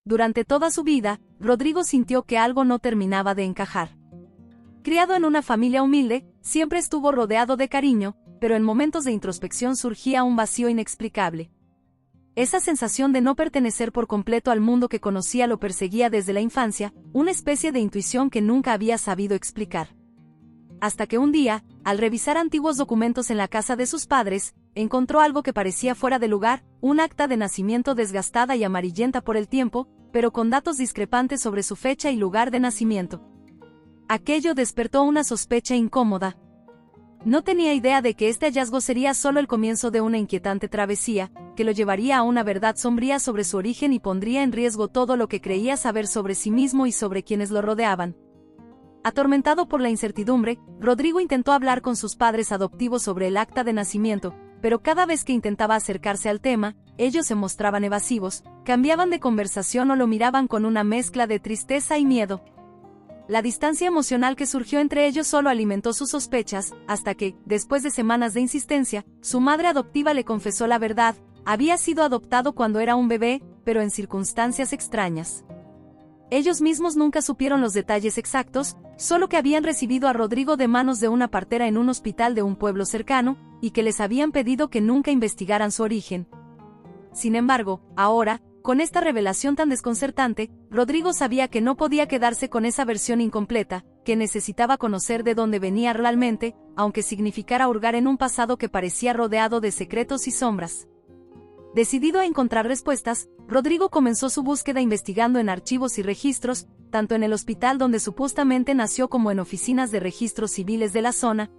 Durante toda su vida, Rodrigo sintió que algo no terminaba de encajar. Criado en una familia humilde, siempre estuvo rodeado de cariño, pero en momentos de introspección surgía un vacío inexplicable. Esa sensación de no pertenecer por completo al mundo que conocía lo perseguía desde la infancia, una especie de intuición que nunca había sabido explicar. Hasta que un día, al revisar antiguos documentos en la casa de sus padres, encontró algo que parecía fuera de lugar, un acta de nacimiento desgastada y amarillenta por el tiempo, pero con datos discrepantes sobre su fecha y lugar de nacimiento. Aquello despertó una sospecha incómoda. No tenía idea de que este hallazgo sería solo el comienzo de una inquietante travesía, que lo llevaría a una verdad sombría sobre su origen y pondría en riesgo todo lo que creía saber sobre sí mismo y sobre quienes lo rodeaban. Atormentado por la incertidumbre, Rodrigo intentó hablar con sus padres adoptivos sobre el acta de nacimiento, pero cada vez que intentaba acercarse al tema, ellos se mostraban evasivos, cambiaban de conversación o lo miraban con una mezcla de tristeza y miedo. La distancia emocional que surgió entre ellos solo alimentó sus sospechas, hasta que, después de semanas de insistencia, su madre adoptiva le confesó la verdad: había sido adoptado cuando era un bebé, pero en circunstancias extrañas. Ellos mismos nunca supieron los detalles exactos, solo que habían recibido a Rodrigo de manos de una partera en un hospital de un pueblo cercano, y que les habían pedido que nunca investigaran su origen. Sin embargo, ahora, con esta revelación tan desconcertante, Rodrigo sabía que no podía quedarse con esa versión incompleta, que necesitaba conocer de dónde venía realmente, aunque significara hurgar en un pasado que parecía rodeado de secretos y sombras. Decidido a encontrar respuestas, Rodrigo comenzó su búsqueda investigando en archivos y registros, tanto en el hospital donde supuestamente nació como en oficinas de registros civiles de la zona.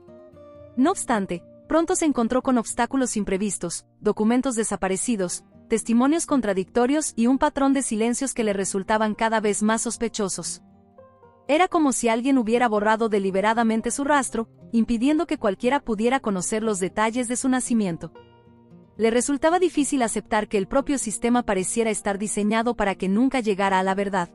No obstante, pronto se encontró con obstáculos imprevistos, documentos desaparecidos, testimonios contradictorios y un patrón de silencios que le resultaban cada vez más sospechosos. Era como si alguien hubiera borrado deliberadamente su rastro, impidiendo que cualquiera pudiera conocer los detalles de su nacimiento. Le resultaba difícil aceptar que el propio sistema pareciera estar diseñado para que nunca llegara a la verdad.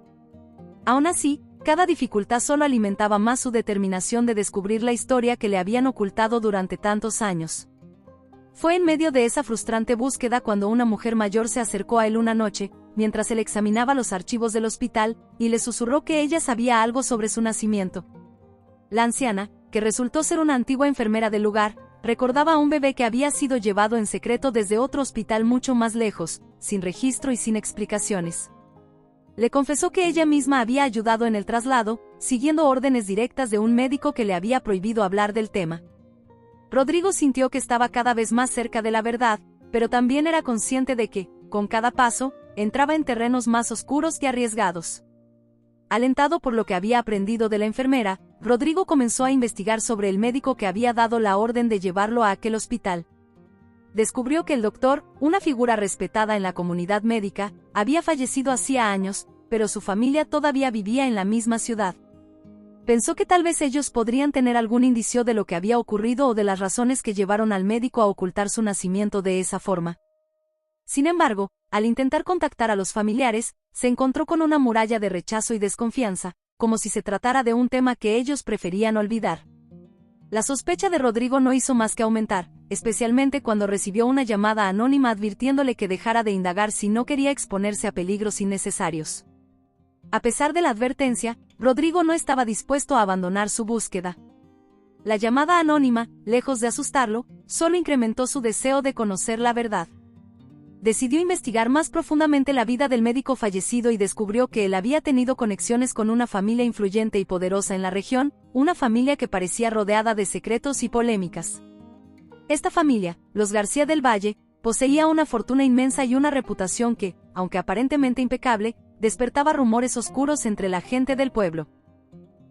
Aún así, cada dificultad solo alimentaba más su determinación de descubrir la historia que le habían ocultado durante tantos años. Fue en medio de esa frustrante búsqueda cuando una mujer mayor se acercó a él una noche, mientras él examinaba los archivos del hospital, y le susurró que ella sabía algo sobre su nacimiento. La anciana, que resultó ser una antigua enfermera del lugar, recordaba a un bebé que había sido llevado en secreto desde otro hospital mucho más lejos, sin registro y sin explicaciones. Le confesó que ella misma había ayudado en el traslado, siguiendo órdenes directas de un médico que le había prohibido hablar del tema. Rodrigo sintió que estaba cada vez más cerca de la verdad, pero también era consciente de que, con cada paso, entraba en terrenos más oscuros y arriesgados. Alentado por lo que había aprendido de la enfermera, Rodrigo comenzó a investigar sobre el médico que había dado la orden de llevarlo a aquel hospital. Descubrió que el doctor, una figura respetada en la comunidad médica, había fallecido hacía años, pero su familia todavía vivía en la misma ciudad. Pensó que tal vez ellos podrían tener algún indicio de lo que había ocurrido o de las razones que llevaron al médico a ocultar su nacimiento de esa forma. Sin embargo, al intentar contactar a los familiares, se encontró con una muralla de rechazo y desconfianza, como si se tratara de un tema que ellos preferían olvidar. La sospecha de Rodrigo no hizo más que aumentar, especialmente cuando recibió una llamada anónima advirtiéndole que dejara de indagar si no quería exponerse a peligros innecesarios. A pesar de la advertencia, Rodrigo no estaba dispuesto a abandonar su búsqueda. La llamada anónima, lejos de asustarlo, solo incrementó su deseo de conocer la verdad. Decidió investigar más profundamente la vida del médico fallecido y descubrió que él había tenido conexiones con una familia influyente y poderosa en la región, una familia que parecía rodeada de secretos y polémicas. Esta familia, los García del Valle, poseía una fortuna inmensa y una reputación que, aunque aparentemente impecable, despertaba rumores oscuros entre la gente del pueblo.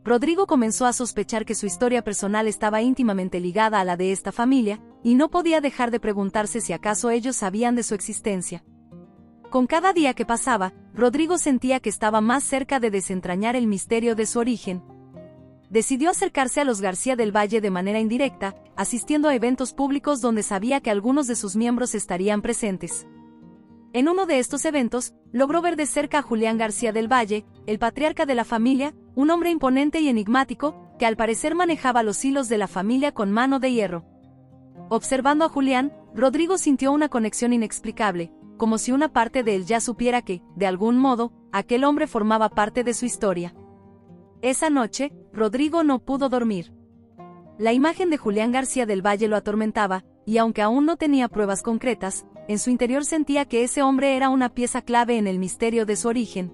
Rodrigo comenzó a sospechar que su historia personal estaba íntimamente ligada a la de esta familia, y no podía dejar de preguntarse si acaso ellos sabían de su existencia. Con cada día que pasaba, Rodrigo sentía que estaba más cerca de desentrañar el misterio de su origen. Decidió acercarse a los García del Valle de manera indirecta, asistiendo a eventos públicos donde sabía que algunos de sus miembros estarían presentes. En uno de estos eventos, logró ver de cerca a Julián García del Valle, el patriarca de la familia, un hombre imponente y enigmático, que al parecer manejaba los hilos de la familia con mano de hierro. Observando a Julián, Rodrigo sintió una conexión inexplicable, como si una parte de él ya supiera que, de algún modo, aquel hombre formaba parte de su historia. Esa noche, Rodrigo no pudo dormir. La imagen de Julián García del Valle lo atormentaba, y aunque aún no tenía pruebas concretas, en su interior sentía que ese hombre era una pieza clave en el misterio de su origen.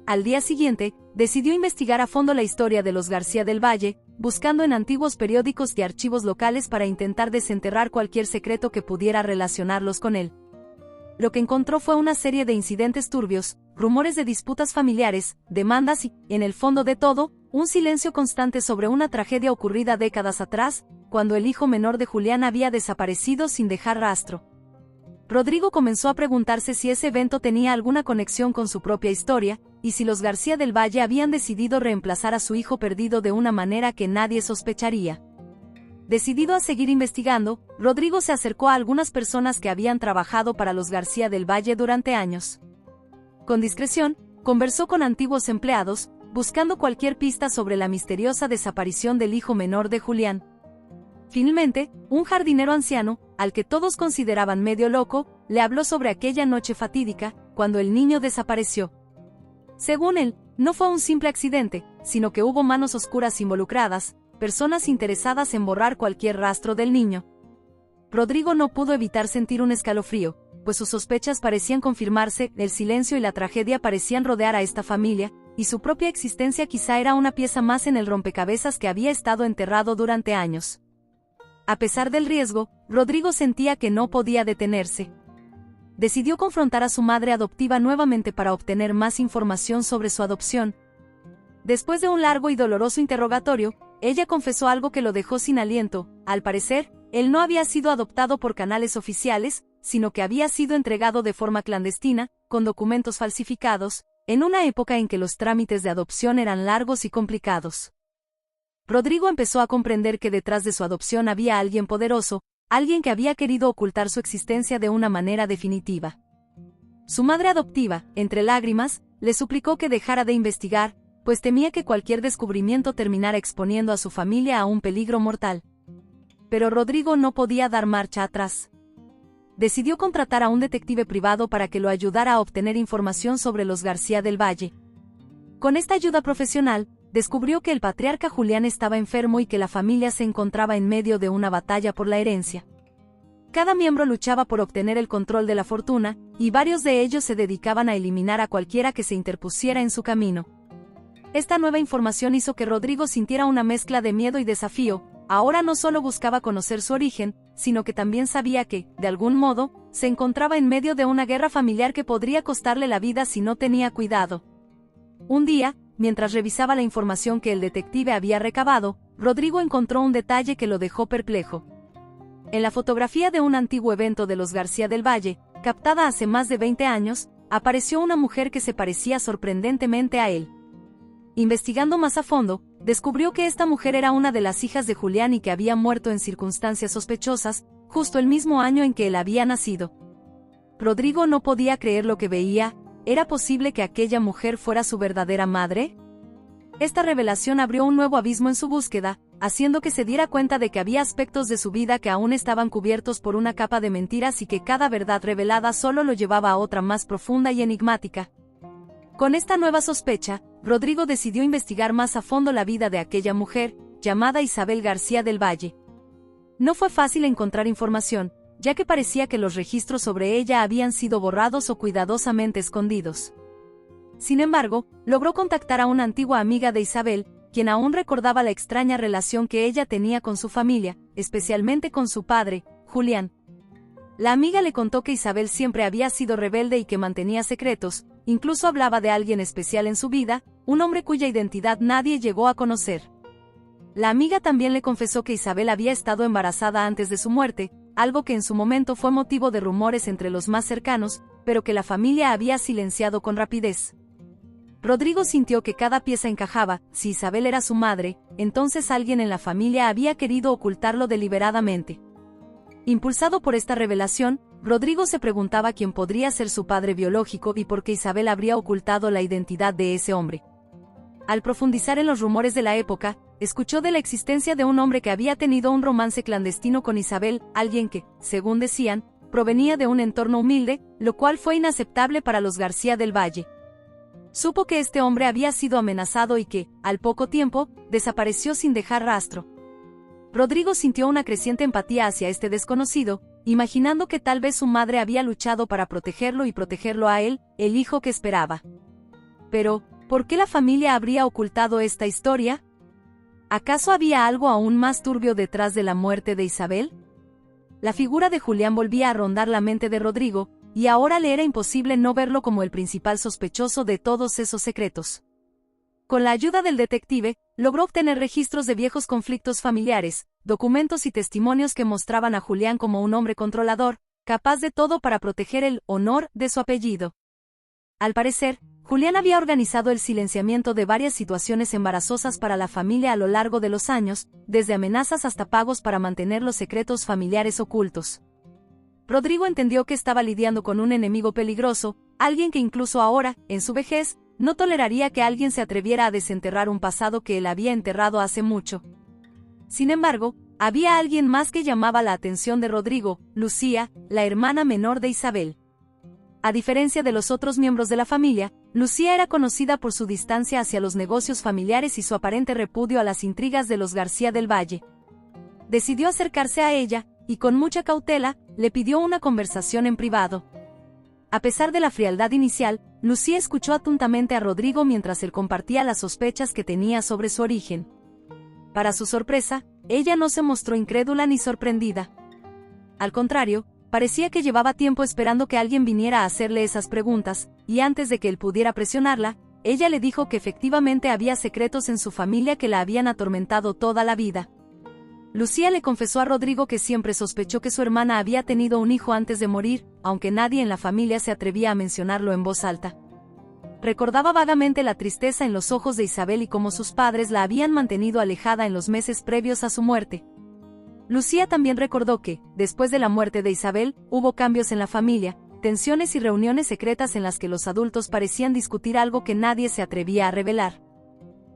Al día siguiente, decidió investigar a fondo la historia de los García del Valle, buscando en antiguos periódicos y archivos locales para intentar desenterrar cualquier secreto que pudiera relacionarlos con él. Lo que encontró fue una serie de incidentes turbios, rumores de disputas familiares, demandas y, en el fondo de todo, un silencio constante sobre una tragedia ocurrida décadas atrás, cuando el hijo menor de Julián había desaparecido sin dejar rastro. Rodrigo comenzó a preguntarse si ese evento tenía alguna conexión con su propia historia, y si los García del Valle habían decidido reemplazar a su hijo perdido de una manera que nadie sospecharía. Decidido a seguir investigando, Rodrigo se acercó a algunas personas que habían trabajado para los García del Valle durante años. Con discreción, conversó con antiguos empleados, buscando cualquier pista sobre la misteriosa desaparición del hijo menor de Julián. Finalmente, un jardinero anciano, al que todos consideraban medio loco, le habló sobre aquella noche fatídica, cuando el niño desapareció. Según él, no fue un simple accidente, sino que hubo manos oscuras involucradas, personas interesadas en borrar cualquier rastro del niño. Rodrigo no pudo evitar sentir un escalofrío, pues sus sospechas parecían confirmarse, el silencio y la tragedia parecían rodear a esta familia, y su propia existencia quizá era una pieza más en el rompecabezas que había estado enterrado durante años. A pesar del riesgo, Rodrigo sentía que no podía detenerse. Decidió confrontar a su madre adoptiva nuevamente para obtener más información sobre su adopción. Después de un largo y doloroso interrogatorio, ella confesó algo que lo dejó sin aliento. Al parecer, él no había sido adoptado por canales oficiales, sino que había sido entregado de forma clandestina, con documentos falsificados, en una época en que los trámites de adopción eran largos y complicados. Rodrigo empezó a comprender que detrás de su adopción había alguien poderoso, alguien que había querido ocultar su existencia de una manera definitiva. Su madre adoptiva, entre lágrimas, le suplicó que dejara de investigar, pues temía que cualquier descubrimiento terminara exponiendo a su familia a un peligro mortal. Pero Rodrigo no podía dar marcha atrás. Decidió contratar a un detective privado para que lo ayudara a obtener información sobre los García del Valle. Con esta ayuda profesional, descubrió que el patriarca Julián estaba enfermo y que la familia se encontraba en medio de una batalla por la herencia. Cada miembro luchaba por obtener el control de la fortuna, y varios de ellos se dedicaban a eliminar a cualquiera que se interpusiera en su camino. Esta nueva información hizo que Rodrigo sintiera una mezcla de miedo y desafío. Ahora no solo buscaba conocer su origen, sino que también sabía que, de algún modo, se encontraba en medio de una guerra familiar que podría costarle la vida si no tenía cuidado. Un día, mientras revisaba la información que el detective había recabado, Rodrigo encontró un detalle que lo dejó perplejo. En la fotografía de un antiguo evento de los García del Valle, captada hace más de 20 años, apareció una mujer que se parecía sorprendentemente a él. Investigando más a fondo, descubrió que esta mujer era una de las hijas de Julián y que había muerto en circunstancias sospechosas, justo el mismo año en que él había nacido. Rodrigo no podía creer lo que veía. ¿Era posible que aquella mujer fuera su verdadera madre? Esta revelación abrió un nuevo abismo en su búsqueda, haciendo que se diera cuenta de que había aspectos de su vida que aún estaban cubiertos por una capa de mentiras y que cada verdad revelada solo lo llevaba a otra más profunda y enigmática. Con esta nueva sospecha, Rodrigo decidió investigar más a fondo la vida de aquella mujer, llamada Isabel García del Valle. No fue fácil encontrar información, ya que parecía que los registros sobre ella habían sido borrados o cuidadosamente escondidos. Sin embargo, logró contactar a una antigua amiga de Isabel, quien aún recordaba la extraña relación que ella tenía con su familia, especialmente con su padre, Julián. La amiga le contó que Isabel siempre había sido rebelde y que mantenía secretos, incluso hablaba de alguien especial en su vida, un hombre cuya identidad nadie llegó a conocer. La amiga también le confesó que Isabel había estado embarazada antes de su muerte, algo que en su momento fue motivo de rumores entre los más cercanos, pero que la familia había silenciado con rapidez. Rodrigo sintió que cada pieza encajaba. Si Isabel era su madre, entonces alguien en la familia había querido ocultarlo deliberadamente. Impulsado por esta revelación, Rodrigo se preguntaba quién podría ser su padre biológico y por qué Isabel habría ocultado la identidad de ese hombre. Al profundizar en los rumores de la época, escuchó de la existencia de un hombre que había tenido un romance clandestino con Isabel, alguien que, según decían, provenía de un entorno humilde, lo cual fue inaceptable para los García del Valle. Supo que este hombre había sido amenazado y que, al poco tiempo, desapareció sin dejar rastro. Rodrigo sintió una creciente empatía hacia este desconocido, imaginando que tal vez su madre había luchado para protegerlo y protegerlo a él, el hijo que esperaba. Pero, ¿por qué la familia habría ocultado esta historia? ¿Acaso había algo aún más turbio detrás de la muerte de Isabel? La figura de Julián volvía a rondar la mente de Rodrigo, y ahora le era imposible no verlo como el principal sospechoso de todos esos secretos. Con la ayuda del detective, logró obtener registros de viejos conflictos familiares, documentos y testimonios que mostraban a Julián como un hombre controlador, capaz de todo para proteger el honor de su apellido. Al parecer, Julián había organizado el silenciamiento de varias situaciones embarazosas para la familia a lo largo de los años, desde amenazas hasta pagos para mantener los secretos familiares ocultos. Rodrigo entendió que estaba lidiando con un enemigo peligroso, alguien que incluso ahora, en su vejez, no toleraría que alguien se atreviera a desenterrar un pasado que él había enterrado hace mucho. Sin embargo, había alguien más que llamaba la atención de Rodrigo, Lucía, la hermana menor de Isabel. A diferencia de los otros miembros de la familia, Lucía era conocida por su distancia hacia los negocios familiares y su aparente repudio a las intrigas de los García del Valle. Decidió acercarse a ella, y con mucha cautela, le pidió una conversación en privado. A pesar de la frialdad inicial, Lucía escuchó atentamente a Rodrigo mientras él compartía las sospechas que tenía sobre su origen. Para su sorpresa, ella no se mostró incrédula ni sorprendida. Al contrario, parecía que llevaba tiempo esperando que alguien viniera a hacerle esas preguntas, y antes de que él pudiera presionarla, ella le dijo que efectivamente había secretos en su familia que la habían atormentado toda la vida. Lucía le confesó a Rodrigo que siempre sospechó que su hermana había tenido un hijo antes de morir, aunque nadie en la familia se atrevía a mencionarlo en voz alta. Recordaba vagamente la tristeza en los ojos de Isabel y cómo sus padres la habían mantenido alejada en los meses previos a su muerte. Lucía también recordó que, después de la muerte de Isabel, hubo cambios en la familia, tensiones y reuniones secretas en las que los adultos parecían discutir algo que nadie se atrevía a revelar.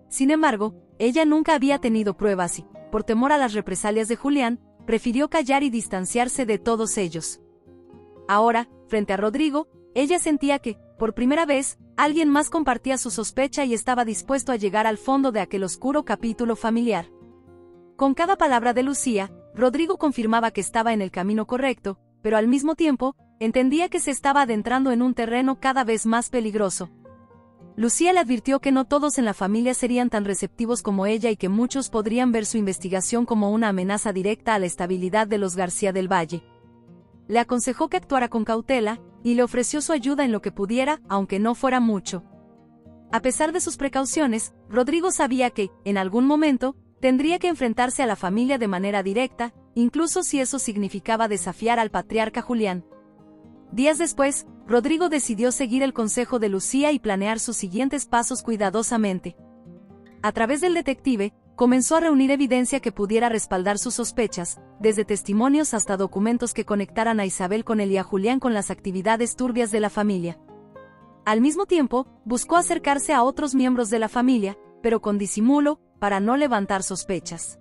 Sin embargo, ella nunca había tenido pruebas y, por temor a las represalias de Julián, prefirió callar y distanciarse de todos ellos. Ahora, frente a Rodrigo, ella sentía que, por primera vez, alguien más compartía su sospecha y estaba dispuesto a llegar al fondo de aquel oscuro capítulo familiar. Con cada palabra de Lucía, Rodrigo confirmaba que estaba en el camino correcto, pero al mismo tiempo, entendía que se estaba adentrando en un terreno cada vez más peligroso. Lucía le advirtió que no todos en la familia serían tan receptivos como ella y que muchos podrían ver su investigación como una amenaza directa a la estabilidad de los García del Valle. Le aconsejó que actuara con cautela, y le ofreció su ayuda en lo que pudiera, aunque no fuera mucho. A pesar de sus precauciones, Rodrigo sabía que, en algún momento, tendría que enfrentarse a la familia de manera directa, incluso si eso significaba desafiar al patriarca Julián. Días después, Rodrigo decidió seguir el consejo de Lucía y planear sus siguientes pasos cuidadosamente. A través del detective, comenzó a reunir evidencia que pudiera respaldar sus sospechas, desde testimonios hasta documentos que conectaran a Isabel con él y a Julián con las actividades turbias de la familia. Al mismo tiempo, buscó acercarse a otros miembros de la familia, pero con disimulo, para no levantar sospechas.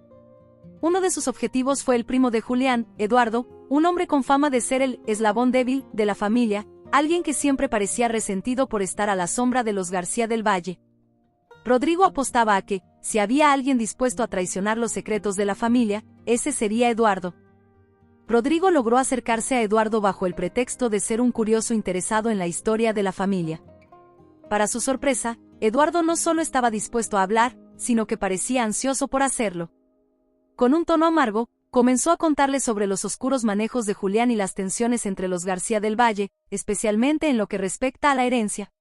Uno de sus objetivos fue el primo de Julián, Eduardo, un hombre con fama de ser el eslabón débil de la familia, alguien que siempre parecía resentido por estar a la sombra de los García del Valle. Rodrigo apostaba a que, si había alguien dispuesto a traicionar los secretos de la familia, ese sería Eduardo. Rodrigo logró acercarse a Eduardo bajo el pretexto de ser un curioso interesado en la historia de la familia. Para su sorpresa, Eduardo no solo estaba dispuesto a hablar, sino que parecía ansioso por hacerlo. Con un tono amargo, comenzó a contarle sobre los oscuros manejos de Julián y las tensiones entre los García del Valle, especialmente en lo que respecta a la herencia.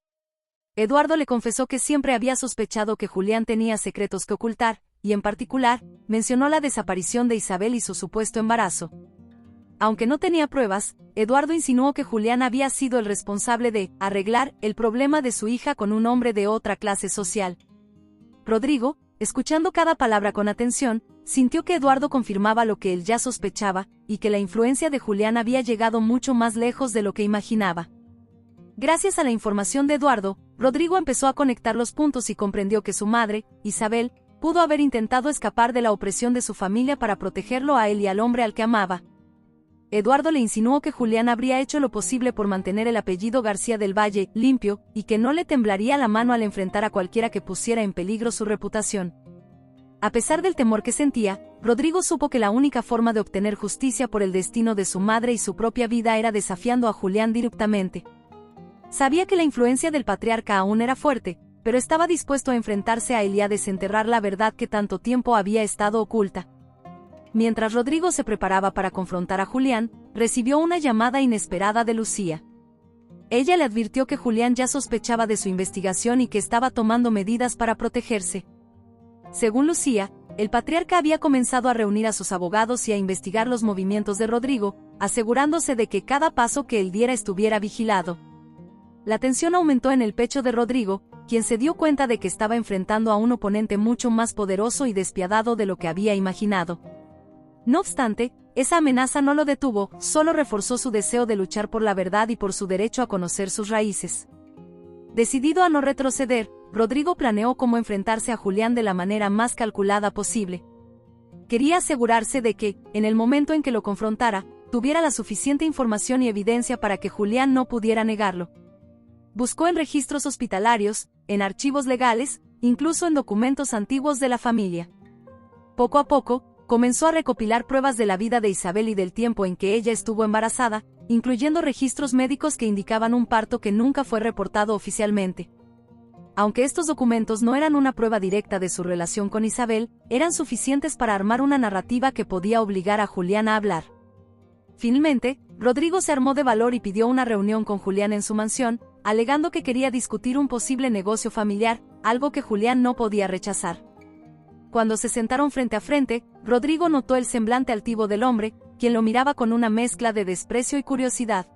Eduardo le confesó que siempre había sospechado que Julián tenía secretos que ocultar, y en particular, mencionó la desaparición de Isabel y su supuesto embarazo. Aunque no tenía pruebas, Eduardo insinuó que Julián había sido el responsable de arreglar el problema de su hija con un hombre de otra clase social. Rodrigo, escuchando cada palabra con atención, sintió que Eduardo confirmaba lo que él ya sospechaba, y que la influencia de Julián había llegado mucho más lejos de lo que imaginaba. Gracias a la información de Eduardo, Rodrigo empezó a conectar los puntos y comprendió que su madre, Isabel, pudo haber intentado escapar de la opresión de su familia para protegerlo a él y al hombre al que amaba. Eduardo le insinuó que Julián habría hecho lo posible por mantener el apellido García del Valle limpio y que no le temblaría la mano al enfrentar a cualquiera que pusiera en peligro su reputación. A pesar del temor que sentía, Rodrigo supo que la única forma de obtener justicia por el destino de su madre y su propia vida era desafiando a Julián directamente. Sabía que la influencia del patriarca aún era fuerte, pero estaba dispuesto a enfrentarse a él y a desenterrar la verdad que tanto tiempo había estado oculta. Mientras Rodrigo se preparaba para confrontar a Julián, recibió una llamada inesperada de Lucía. Ella le advirtió que Julián ya sospechaba de su investigación y que estaba tomando medidas para protegerse. Según Lucía, el patriarca había comenzado a reunir a sus abogados y a investigar los movimientos de Rodrigo, asegurándose de que cada paso que él diera estuviera vigilado. La tensión aumentó en el pecho de Rodrigo, quien se dio cuenta de que estaba enfrentando a un oponente mucho más poderoso y despiadado de lo que había imaginado. No obstante, esa amenaza no lo detuvo, solo reforzó su deseo de luchar por la verdad y por su derecho a conocer sus raíces. Decidido a no retroceder, Rodrigo planeó cómo enfrentarse a Julián de la manera más calculada posible. Quería asegurarse de que, en el momento en que lo confrontara, tuviera la suficiente información y evidencia para que Julián no pudiera negarlo. Buscó en registros hospitalarios, en archivos legales, incluso en documentos antiguos de la familia. Poco a poco, comenzó a recopilar pruebas de la vida de Isabel y del tiempo en que ella estuvo embarazada, incluyendo registros médicos que indicaban un parto que nunca fue reportado oficialmente. Aunque estos documentos no eran una prueba directa de su relación con Isabel, eran suficientes para armar una narrativa que podía obligar a Julián a hablar. Finalmente, Rodrigo se armó de valor y pidió una reunión con Julián en su mansión, alegando que quería discutir un posible negocio familiar, algo que Julián no podía rechazar. Cuando se sentaron frente a frente, Rodrigo notó el semblante altivo del hombre, quien lo miraba con una mezcla de desprecio y curiosidad.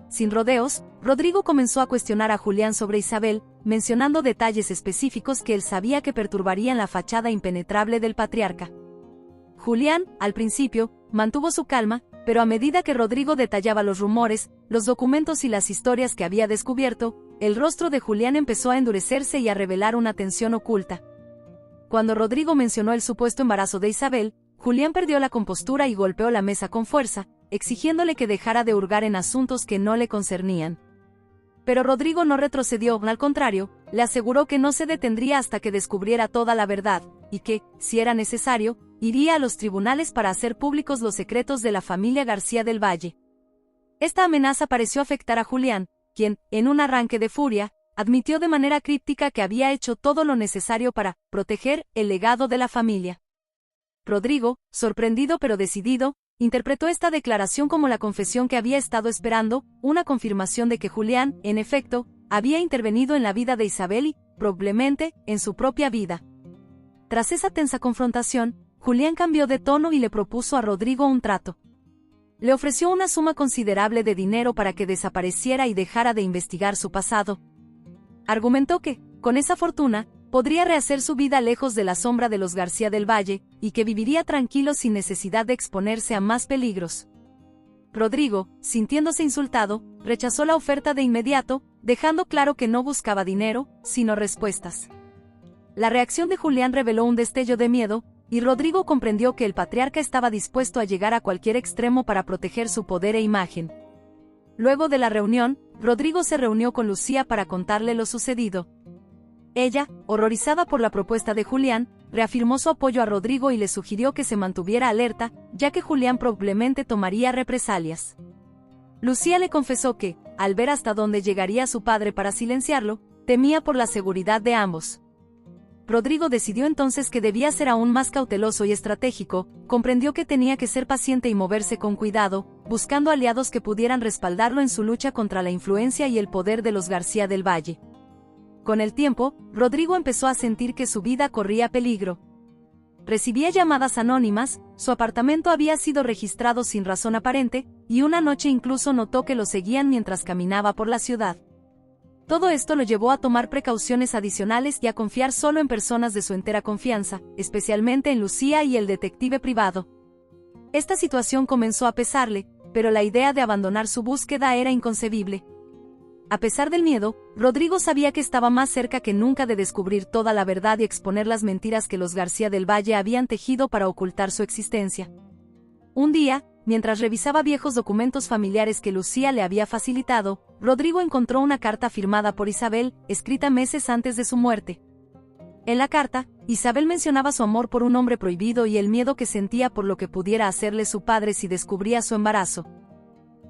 Sin rodeos, Rodrigo comenzó a cuestionar a Julián sobre Isabel, mencionando detalles específicos que él sabía que perturbarían la fachada impenetrable del patriarca. Julián, al principio, mantuvo su calma, pero a medida que Rodrigo detallaba los rumores, los documentos y las historias que había descubierto, el rostro de Julián empezó a endurecerse y a revelar una tensión oculta. Cuando Rodrigo mencionó el supuesto embarazo de Isabel, Julián perdió la compostura y golpeó la mesa con fuerza, exigiéndole que dejara de hurgar en asuntos que no le concernían. Pero Rodrigo no retrocedió, al contrario, le aseguró que no se detendría hasta que descubriera toda la verdad, y que, si era necesario, iría a los tribunales para hacer públicos los secretos de la familia García del Valle. Esta amenaza pareció afectar a Julián, quien, en un arranque de furia, admitió de manera críptica que había hecho todo lo necesario para proteger el legado de la familia. Rodrigo, sorprendido pero decidido, interpretó esta declaración como la confesión que había estado esperando, una confirmación de que Julián, en efecto, había intervenido en la vida de Isabel y, probablemente, en su propia vida. Tras esa tensa confrontación, Julián cambió de tono y le propuso a Rodrigo un trato. Le ofreció una suma considerable de dinero para que desapareciera y dejara de investigar su pasado. Argumentó que, con esa fortuna, podría rehacer su vida lejos de la sombra de los García del Valle, y que viviría tranquilo sin necesidad de exponerse a más peligros. Rodrigo, sintiéndose insultado, rechazó la oferta de inmediato, dejando claro que no buscaba dinero, sino respuestas. La reacción de Julián reveló un destello de miedo, y Rodrigo comprendió que el patriarca estaba dispuesto a llegar a cualquier extremo para proteger su poder e imagen. Luego de la reunión, Rodrigo se reunió con Lucía para contarle lo sucedido. Ella, horrorizada por la propuesta de Julián, reafirmó su apoyo a Rodrigo y le sugirió que se mantuviera alerta, ya que Julián probablemente tomaría represalias. Lucía le confesó que, al ver hasta dónde llegaría su padre para silenciarlo, temía por la seguridad de ambos. Rodrigo decidió entonces que debía ser aún más cauteloso y estratégico, comprendió que tenía que ser paciente y moverse con cuidado, buscando aliados que pudieran respaldarlo en su lucha contra la influencia y el poder de los García del Valle. Con el tiempo, Rodrigo empezó a sentir que su vida corría peligro. Recibía llamadas anónimas, su apartamento había sido registrado sin razón aparente, y una noche incluso notó que lo seguían mientras caminaba por la ciudad. Todo esto lo llevó a tomar precauciones adicionales y a confiar solo en personas de su entera confianza, especialmente en Lucía y el detective privado. Esta situación comenzó a pesarle, pero la idea de abandonar su búsqueda era inconcebible. A pesar del miedo, Rodrigo sabía que estaba más cerca que nunca de descubrir toda la verdad y exponer las mentiras que los García del Valle habían tejido para ocultar su existencia. Un día, mientras revisaba viejos documentos familiares que Lucía le había facilitado, Rodrigo encontró una carta firmada por Isabel, escrita meses antes de su muerte. En la carta, Isabel mencionaba su amor por un hombre prohibido y el miedo que sentía por lo que pudiera hacerle su padre si descubría su embarazo.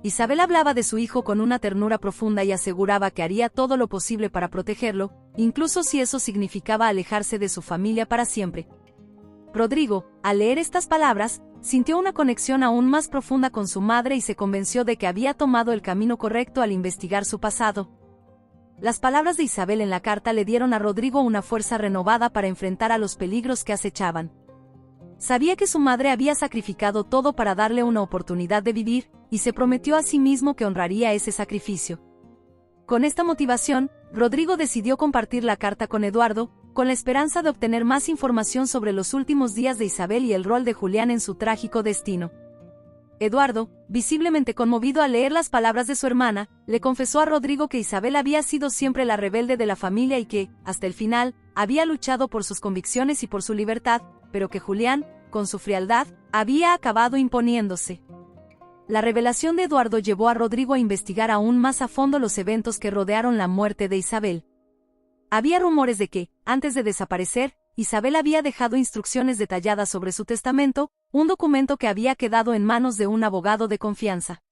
Isabel hablaba de su hijo con una ternura profunda y aseguraba que haría todo lo posible para protegerlo, incluso si eso significaba alejarse de su familia para siempre. Rodrigo, al leer estas palabras, sintió una conexión aún más profunda con su madre y se convenció de que había tomado el camino correcto al investigar su pasado. Las palabras de Isabel en la carta le dieron a Rodrigo una fuerza renovada para enfrentar a los peligros que acechaban. Sabía que su madre había sacrificado todo para darle una oportunidad de vivir, y se prometió a sí mismo que honraría ese sacrificio. Con esta motivación, Rodrigo decidió compartir la carta con Eduardo, con la esperanza de obtener más información sobre los últimos días de Isabel y el rol de Julián en su trágico destino. Eduardo, visiblemente conmovido al leer las palabras de su hermana, le confesó a Rodrigo que Isabel había sido siempre la rebelde de la familia y que, hasta el final, había luchado por sus convicciones y por su libertad, pero que Julián, con su frialdad, había acabado imponiéndose. La revelación de Eduardo llevó a Rodrigo a investigar aún más a fondo los eventos que rodearon la muerte de Isabel. Había rumores de que, antes de desaparecer, Isabel había dejado instrucciones detalladas sobre su testamento, un documento que había quedado en manos de un abogado de confianza.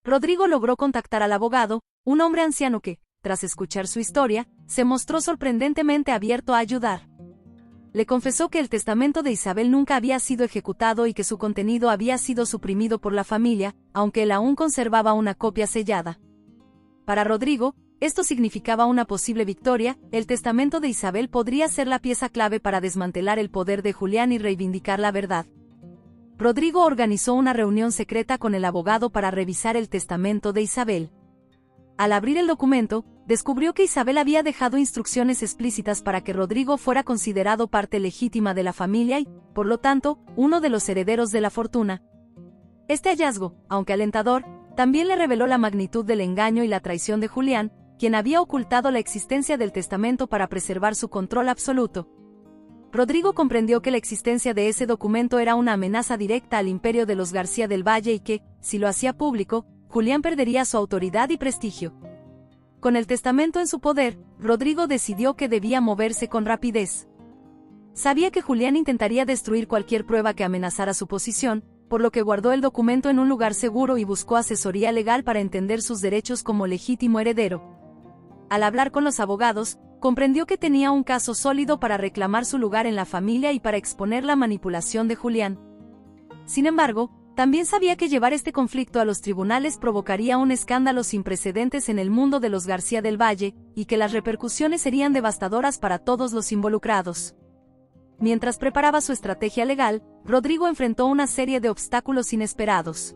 Rodrigo logró contactar al abogado, un hombre anciano que, tras escuchar su historia, se mostró sorprendentemente abierto a ayudar. Le confesó que el testamento de Isabel nunca había sido ejecutado y que su contenido había sido suprimido por la familia, aunque él aún conservaba una copia sellada. Para Rodrigo, esto significaba una posible victoria. El testamento de Isabel podría ser la pieza clave para desmantelar el poder de Julián y reivindicar la verdad. Rodrigo organizó una reunión secreta con el abogado para revisar el testamento de Isabel. Al abrir el documento, descubrió que Isabel había dejado instrucciones explícitas para que Rodrigo fuera considerado parte legítima de la familia y, por lo tanto, uno de los herederos de la fortuna. Este hallazgo, aunque alentador, también le reveló la magnitud del engaño y la traición de Julián, quien había ocultado la existencia del testamento para preservar su control absoluto. Rodrigo comprendió que la existencia de ese documento era una amenaza directa al imperio de los García del Valle y que, si lo hacía público, Julián perdería su autoridad y prestigio. Con el testamento en su poder, Rodrigo decidió que debía moverse con rapidez. Sabía que Julián intentaría destruir cualquier prueba que amenazara su posición, por lo que guardó el documento en un lugar seguro y buscó asesoría legal para entender sus derechos como legítimo heredero. Al hablar con los abogados, comprendió que tenía un caso sólido para reclamar su lugar en la familia y para exponer la manipulación de Julián. Sin embargo, también sabía que llevar este conflicto a los tribunales provocaría un escándalo sin precedentes en el mundo de los García del Valle, y que las repercusiones serían devastadoras para todos los involucrados. Mientras preparaba su estrategia legal, Rodrigo enfrentó una serie de obstáculos inesperados.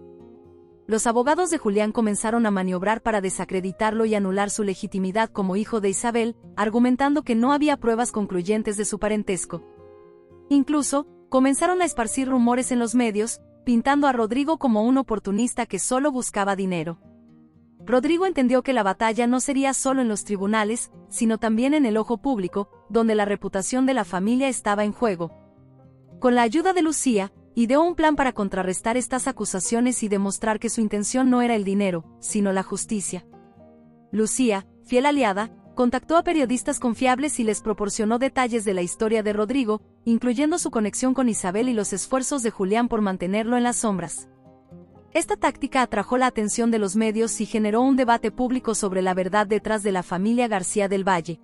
Los abogados de Julián comenzaron a maniobrar para desacreditarlo y anular su legitimidad como hijo de Isabel, argumentando que no había pruebas concluyentes de su parentesco. Incluso, comenzaron a esparcir rumores en los medios, pintando a Rodrigo como un oportunista que solo buscaba dinero. Rodrigo entendió que la batalla no sería solo en los tribunales, sino también en el ojo público, donde la reputación de la familia estaba en juego. Con la ayuda de Lucía, ideó un plan para contrarrestar estas acusaciones y demostrar que su intención no era el dinero, sino la justicia. Lucía, fiel aliada, contactó a periodistas confiables y les proporcionó detalles de la historia de Rodrigo, incluyendo su conexión con Isabel y los esfuerzos de Julián por mantenerlo en las sombras. Esta táctica atrajo la atención de los medios y generó un debate público sobre la verdad detrás de la familia García del Valle.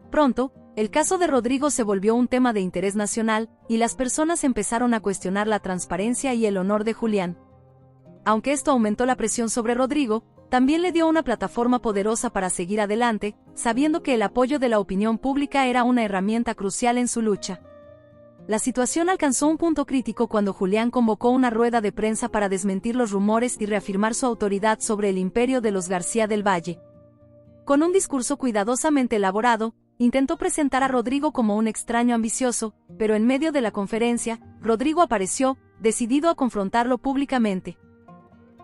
Pronto, el caso de Rodrigo se volvió un tema de interés nacional, y las personas empezaron a cuestionar la transparencia y el honor de Julián. Aunque esto aumentó la presión sobre Rodrigo, también le dio una plataforma poderosa para seguir adelante, sabiendo que el apoyo de la opinión pública era una herramienta crucial en su lucha. La situación alcanzó un punto crítico cuando Julián convocó una rueda de prensa para desmentir los rumores y reafirmar su autoridad sobre el imperio de los García del Valle. Con un discurso cuidadosamente elaborado, intentó presentar a Rodrigo como un extraño ambicioso, pero en medio de la conferencia, Rodrigo apareció, decidido a confrontarlo públicamente.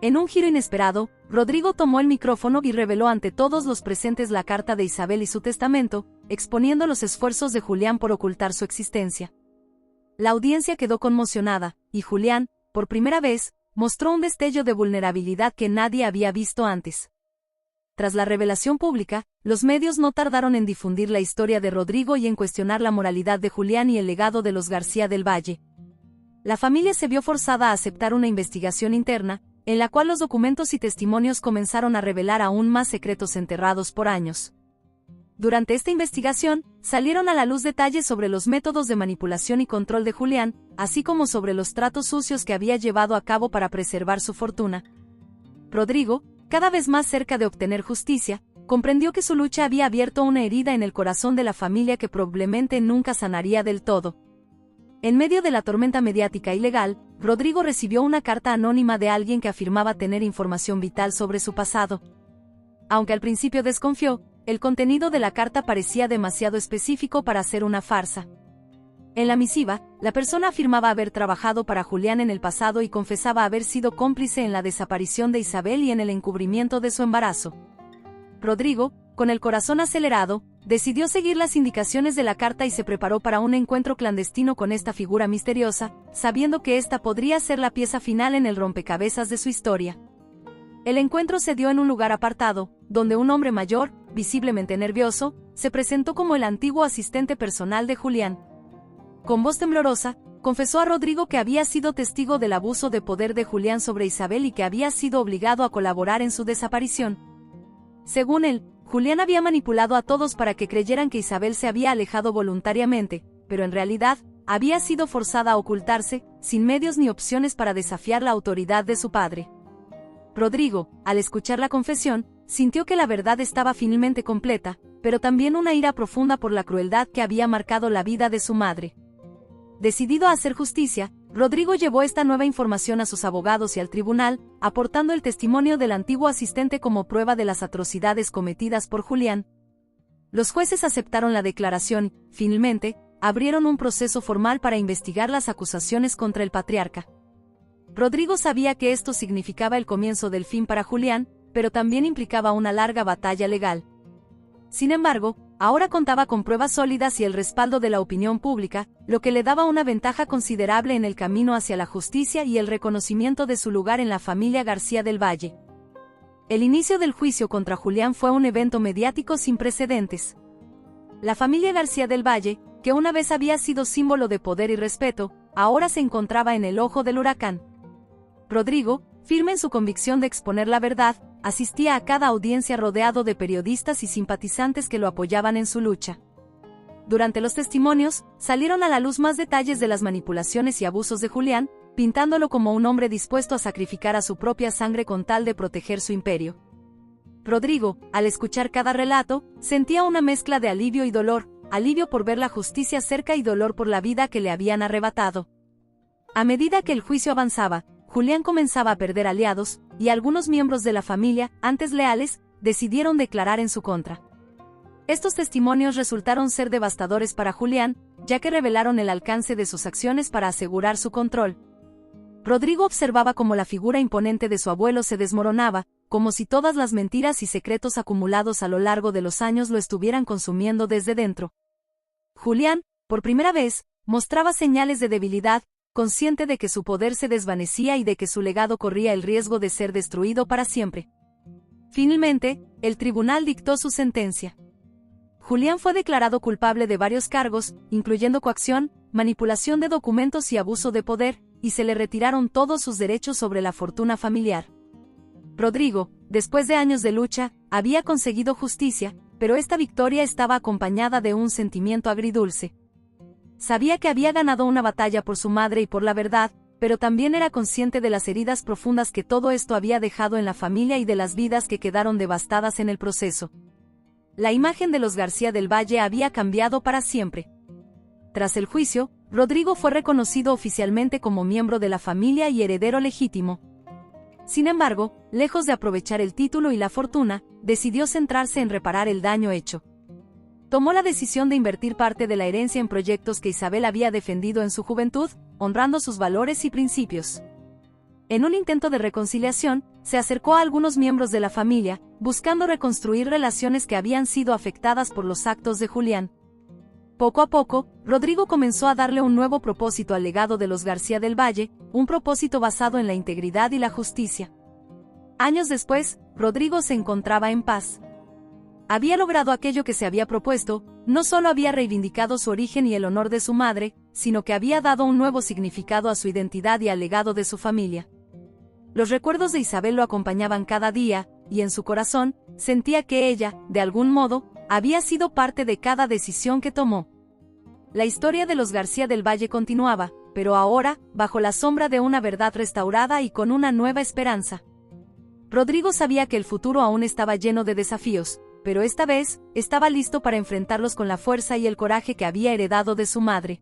En un giro inesperado, Rodrigo tomó el micrófono y reveló ante todos los presentes la carta de Isabel y su testamento, exponiendo los esfuerzos de Julián por ocultar su existencia. La audiencia quedó conmocionada, y Julián, por primera vez, mostró un destello de vulnerabilidad que nadie había visto antes. Tras la revelación pública, los medios no tardaron en difundir la historia de Rodrigo y en cuestionar la moralidad de Julián y el legado de los García del Valle. La familia se vio forzada a aceptar una investigación interna, en la cual los documentos y testimonios comenzaron a revelar aún más secretos enterrados por años. Durante esta investigación, salieron a la luz detalles sobre los métodos de manipulación y control de Julián, así como sobre los tratos sucios que había llevado a cabo para preservar su fortuna. Rodrigo, cada vez más cerca de obtener justicia, comprendió que su lucha había abierto una herida en el corazón de la familia que probablemente nunca sanaría del todo. En medio de la tormenta mediática y legal, Rodrigo recibió una carta anónima de alguien que afirmaba tener información vital sobre su pasado. Aunque al principio desconfió, el contenido de la carta parecía demasiado específico para ser una farsa. En la misiva, la persona afirmaba haber trabajado para Julián en el pasado y confesaba haber sido cómplice en la desaparición de Isabel y en el encubrimiento de su embarazo. Rodrigo, con el corazón acelerado, decidió seguir las indicaciones de la carta y se preparó para un encuentro clandestino con esta figura misteriosa, sabiendo que esta podría ser la pieza final en el rompecabezas de su historia. El encuentro se dio en un lugar apartado, donde un hombre mayor, visiblemente nervioso, se presentó como el antiguo asistente personal de Julián. Con voz temblorosa, confesó a Rodrigo que había sido testigo del abuso de poder de Julián sobre Isabel y que había sido obligado a colaborar en su desaparición. Según él, Julián había manipulado a todos para que creyeran que Isabel se había alejado voluntariamente, pero en realidad, había sido forzada a ocultarse, sin medios ni opciones para desafiar la autoridad de su padre. Rodrigo, al escuchar la confesión, sintió que la verdad estaba finalmente completa, pero también una ira profunda por la crueldad que había marcado la vida de su madre. Decidido a hacer justicia, Rodrigo llevó esta nueva información a sus abogados y al tribunal, aportando el testimonio del antiguo asistente como prueba de las atrocidades cometidas por Julián. Los jueces aceptaron la declaración y, finalmente, abrieron un proceso formal para investigar las acusaciones contra el patriarca. Rodrigo sabía que esto significaba el comienzo del fin para Julián, pero también implicaba una larga batalla legal. Sin embargo, ahora contaba con pruebas sólidas y el respaldo de la opinión pública, lo que le daba una ventaja considerable en el camino hacia la justicia y el reconocimiento de su lugar en la familia García del Valle. El inicio del juicio contra Julián fue un evento mediático sin precedentes. La familia García del Valle, que una vez había sido símbolo de poder y respeto, ahora se encontraba en el ojo del huracán. Rodrigo, firme en su convicción de exponer la verdad, asistía a cada audiencia rodeado de periodistas y simpatizantes que lo apoyaban en su lucha. Durante los testimonios, salieron a la luz más detalles de las manipulaciones y abusos de Julián, pintándolo como un hombre dispuesto a sacrificar a su propia sangre con tal de proteger su imperio. Rodrigo, al escuchar cada relato, sentía una mezcla de alivio y dolor, alivio por ver la justicia cerca y dolor por la vida que le habían arrebatado. A medida que el juicio avanzaba, Julián comenzaba a perder aliados, y algunos miembros de la familia, antes leales, decidieron declarar en su contra. Estos testimonios resultaron ser devastadores para Julián, ya que revelaron el alcance de sus acciones para asegurar su control. Rodrigo observaba cómo la figura imponente de su abuelo se desmoronaba, como si todas las mentiras y secretos acumulados a lo largo de los años lo estuvieran consumiendo desde dentro. Julián, por primera vez, mostraba señales de debilidad, consciente de que su poder se desvanecía y de que su legado corría el riesgo de ser destruido para siempre. Finalmente, el tribunal dictó su sentencia. Julián fue declarado culpable de varios cargos, incluyendo coacción, manipulación de documentos y abuso de poder, y se le retiraron todos sus derechos sobre la fortuna familiar. Rodrigo, después de años de lucha, había conseguido justicia, pero esta victoria estaba acompañada de un sentimiento agridulce. Sabía que había ganado una batalla por su madre y por la verdad, pero también era consciente de las heridas profundas que todo esto había dejado en la familia y de las vidas que quedaron devastadas en el proceso. La imagen de los García del Valle había cambiado para siempre. Tras el juicio, Rodrigo fue reconocido oficialmente como miembro de la familia y heredero legítimo. Sin embargo, lejos de aprovechar el título y la fortuna, decidió centrarse en reparar el daño hecho. Tomó la decisión de invertir parte de la herencia en proyectos que Isabel había defendido en su juventud, honrando sus valores y principios. En un intento de reconciliación, se acercó a algunos miembros de la familia, buscando reconstruir relaciones que habían sido afectadas por los actos de Julián. Poco a poco, Rodrigo comenzó a darle un nuevo propósito al legado de los García del Valle, un propósito basado en la integridad y la justicia. Años después, Rodrigo se encontraba en paz. Había logrado aquello que se había propuesto, no solo había reivindicado su origen y el honor de su madre, sino que había dado un nuevo significado a su identidad y al legado de su familia. Los recuerdos de Isabel lo acompañaban cada día, y en su corazón, sentía que ella, de algún modo, había sido parte de cada decisión que tomó. La historia de los García del Valle continuaba, pero ahora, bajo la sombra de una verdad restaurada y con una nueva esperanza. Rodrigo sabía que el futuro aún estaba lleno de desafíos, pero esta vez, estaba listo para enfrentarlos con la fuerza y el coraje que había heredado de su madre.